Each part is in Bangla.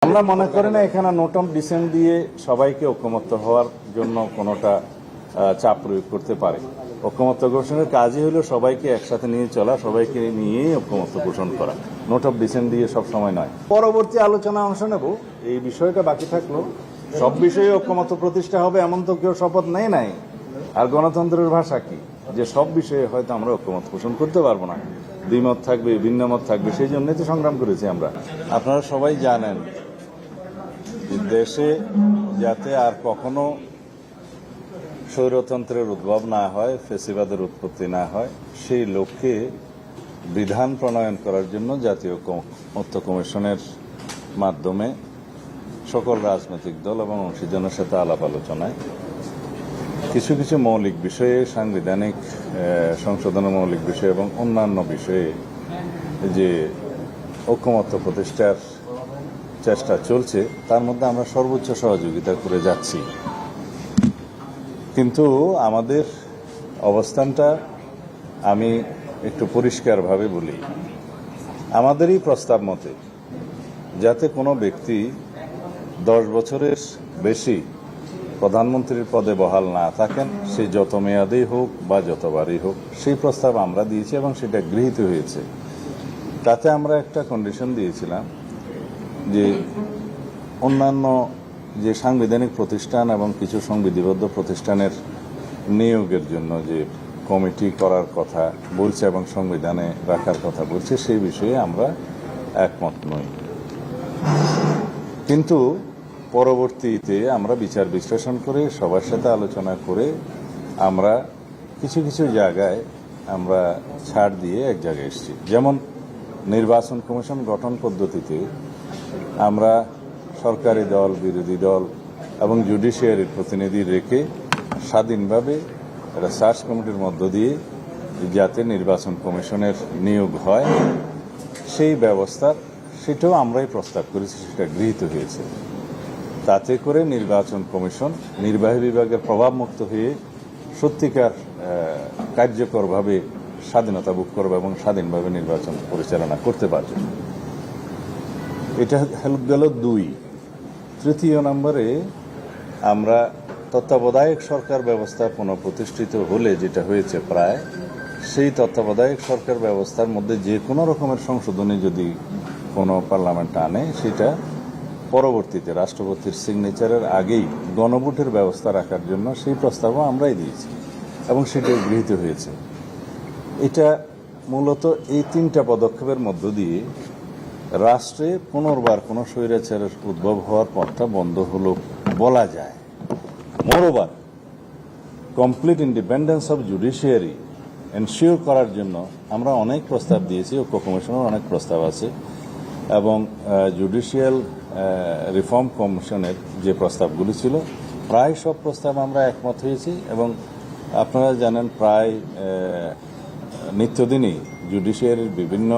আমরা মনে করি না এখানে নোট অফ ডিসেন্ট দিয়ে সবাইকে ঐকমত্য হওয়ার জন্য কোনোটা চাপ প্রয়োগ করতে পারে। ঐকমত্য ঘোষণের কাজই হলো সবাইকে একসাথে নিয়ে চলা, সবাইকে নিয়েই ঐকমত্য ঘোষণ করা, নোট অফ ডিসেন্ট দিয়ে সব সময় নয়। পরবর্তী আলোচনা অংশ নেব, এই বিষয়টা বাকি থাকলো। সব বিষয়ে ঐকমত্য প্রতিষ্ঠা হবে এমন তো কেউ শপথ নেয় নাই। আর গণতন্ত্রের ভাষা কি, যে সব বিষয়ে হয়তো আমরা ঐকমত পোষণ করতে পারবো না, দ্বিমত থাকবে, ভিন্ন মত থাকবে, সেই জন্যই তো সংগ্রাম করেছি আমরা। আপনারা সবাই জানেন দেশে যাতে আর কখনো স্বৈরতন্ত্রের উদ্ভব না হয়, ফ্যাসিবাদের উৎপত্তি না হয়, সেই লক্ষ্যে বিধান প্রণয়ন করার জন্য জাতীয় ঐকমত্য কমিশনের মাধ্যমে সকল রাজনৈতিক দল এবং অংশীজনের সাথে আলাপ আলোচনায় কিছু কিছু মৌলিক বিষয়ে, সাংবিধানিক সংশোধনের মৌলিক বিষয় এবং অন্যান্য বিষয়ে যে ঐকমত্য প্রতিষ্ঠার চেষ্টা চলছে, তার মধ্যে আমরা সর্বোচ্চ সহযোগিতা করে যাচ্ছি। কিন্তু আমাদের অবস্থানটা আমি একটু পরিষ্কারভাবে বলি। আমাদেরই প্রস্তাব মতে যাতে কোনো ব্যক্তি 10 বছরের বেশি প্রধানমন্ত্রীর পদে বহাল না থাকেন, সে যত মেয়াদেই হোক বা যতবারই হোক, সেই প্রস্তাব আমরা দিয়েছি এবং সেটা গৃহীত হয়েছে। তাতে আমরা একটা কন্ডিশন দিয়েছিলাম যে অন্যান্য যে সাংবিধানিক প্রতিষ্ঠান এবং কিছু সংবিধিবদ্ধ প্রতিষ্ঠানের নিয়োগের জন্য যে কমিটি করার কথা বলছে এবং সংবিধানে রাখার কথা বলছে, সেই বিষয়ে আমরা একমত নই। কিন্তু পরবর্তীতে আমরা বিচার বিশ্লেষণ করে সবার সাথে আলোচনা করে আমরা কিছু কিছু জায়গায় আমরা ছাড় দিয়ে এক জায়গায় এসেছি। যেমন নির্বাচন কমিশন গঠন পদ্ধতিতে আমরা সরকারি দল, বিরোধী দল এবং জুডিশিয়ারির প্রতিনিধি রেখে স্বাধীনভাবে একটা সার্চ কমিটির মধ্য দিয়ে যাতে নির্বাচন কমিশনের নিয়োগ হয়, সেই ব্যবস্থা সেটাও আমরাই প্রস্তাব করেছি, সেটা গৃহীত হয়েছে। তাতে করে নির্বাচন কমিশন নির্বাহী বিভাগের প্রভাবমুক্ত হয়ে সত্যিকার কার্যকরভাবে স্বাধীনতা ভোগ করবে এবং স্বাধীনভাবে নির্বাচন পরিচালনা করতে পারবে। এটা হেল্প গেল 2। তৃতীয় নম্বরে আমরা তত্ত্বাবধায়ক সরকার ব্যবস্থা পুনঃপ্রতিষ্ঠিত হলে যেটা হয়েছে প্রায়, সেই তত্ত্বাবধায়ক সরকার ব্যবস্থার মধ্যে যে কোনো রকমের সংশোধনী যদি কোনো পার্লামেন্ট আনে, সেটা পরবর্তীতে রাষ্ট্রপতির সিগনেচারের আগেই গণভোটের ব্যবস্থা রাখার জন্য সেই প্রস্তাবও আমরাই দিয়েছি এবং সেটাই গৃহীত হয়েছে। এটা মূলত এই 3টা পদক্ষেপের মধ্য দিয়ে রাষ্ট্রে পুনর্বার কোনো স্বৈরাচারের উদ্ভব হওয়ার পথটা বন্ধ হলো বলা যায়। Moreover, complete independence of judiciary ensure করার জন্য আমরা অনেক প্রস্তাব দিয়েছি, ঐক্য কমিশনের অনেক প্রস্তাব আছে এবং জুডিশিয়াল রিফর্ম কমিশনের যে প্রস্তাবগুলি ছিল, প্রায় সব প্রস্তাব আমরা একমত হয়েছি। এবং আপনারা জানেন প্রায় নিত্যদিনই জুডিশিয়ারির বিভিন্ন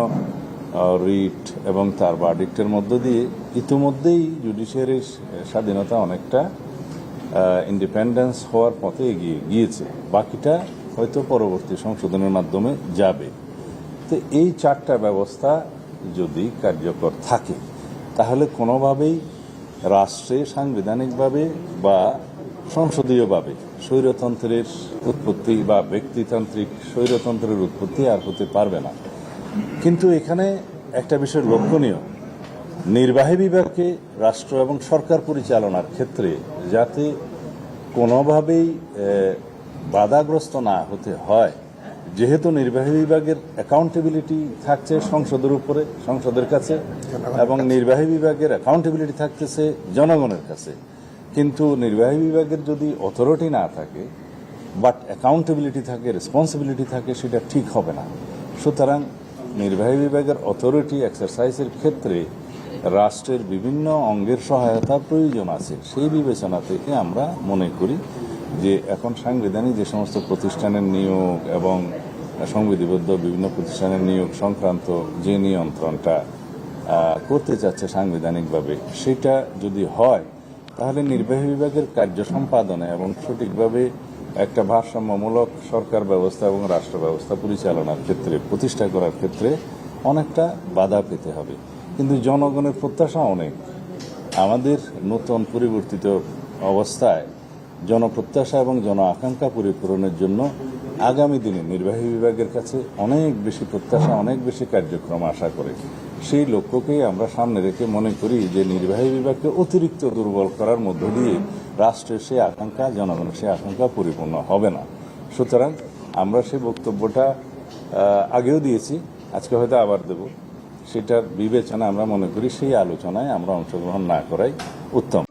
রিট এবং তার ভার্ডিক্টের মধ্য দিয়ে ইতিমধ্যেই জুডিশিয়ারির স্বাধীনতা অনেকটা ইন্ডিপেন্ডেন্স হওয়ার পথে এগিয়ে গিয়েছে, বাকিটা হয়তো পরবর্তী সংশোধনের মাধ্যমে যাবে। তো এই 4টা ব্যবস্থা যদি কার্যকর থাকে, তাহলে কোনোভাবেই রাষ্ট্রে সাংবিধানিকভাবে বা সংসদীয়ভাবে স্বৈরতন্ত্রের উৎপত্তি বা ব্যক্তিতান্ত্রিক স্বৈরতন্ত্রের উৎপত্তি আর হতে পারবে না। কিন্তু এখানে একটা বিষয় লক্ষণীয়, নির্বাহী বিভাগকে রাষ্ট্র এবং সরকার পরিচালনার ক্ষেত্রে যাতে কোনোভাবেই বাধাগ্রস্ত না হতে হয়, যেহেতু নির্বাহী বিভাগের অ্যাকাউন্টেবিলিটি থাকছে সংসদের উপরে, সংসদের কাছে, এবং নির্বাহী বিভাগের অ্যাকাউন্টেবিলিটি থাকতেছে জনগণের কাছে। কিন্তু নির্বাহী বিভাগের যদি অথরিটি না থাকে বাট অ্যাকাউন্টেবিলিটি থাকে, রেসপন্সিবিলিটি থাকে, সেটা ঠিক হবে না। সুতরাং নির্বাহী বিভাগের অথরিটি এক্সারসাইজের ক্ষেত্রে রাষ্ট্রের বিভিন্ন অঙ্গের সহায়তার প্রয়োজন আছে। সেই বিবেচনা থেকে আমরা মনে করি যে এখন সাংবিধানিক যে সমস্ত প্রতিষ্ঠানের নিয়োগ এবং সংবিধিবদ্ধ বিভিন্ন প্রতিষ্ঠানের নিয়োগ সংক্রান্ত যে নিয়ন্ত্রণটা করতে চাচ্ছে সাংবিধানিকভাবে, সেটা যদি হয় তাহলে নির্বাহী বিভাগের কার্য সম্পাদনে এবং সঠিকভাবে একটা ভারসাম্যমূলক সরকার ব্যবস্থা এবং রাষ্ট্র ব্যবস্থা পরিচালনার ক্ষেত্রে, প্রতিষ্ঠা করার ক্ষেত্রে অনেকটা বাধা পেতে হবে। কিন্তু জনগণের প্রত্যাশা অনেক, আমাদের নতুন পরিবর্তিত অবস্থায় জনপ্রত্যাশা এবং জন আকাঙ্ক্ষা পরিপূরণের জন্য আগামী দিনে নির্বাহী বিভাগের কাছে অনেক বেশি প্রত্যাশা, অনেক বেশি কার্যক্রম আশা করে। সেই লক্ষ্যকেই আমরা সামনে রেখে মনে করি যে নির্বাহী বিভাগকে অতিরিক্ত দুর্বল করার মধ্য দিয়ে রাষ্ট্রের সেই আকাঙ্ক্ষা, জনগণের সেই আকাঙ্ক্ষা পরিপূর্ণ হবে না। সুতরাং আমরা সেই বক্তব্যটা আগেও দিয়েছি, আজকে হয়তো আবার দেব। সেটার বিবেচনা আমরা মনে করি সেই আলোচনায় আমরা অংশগ্রহণ না করাই উত্তম।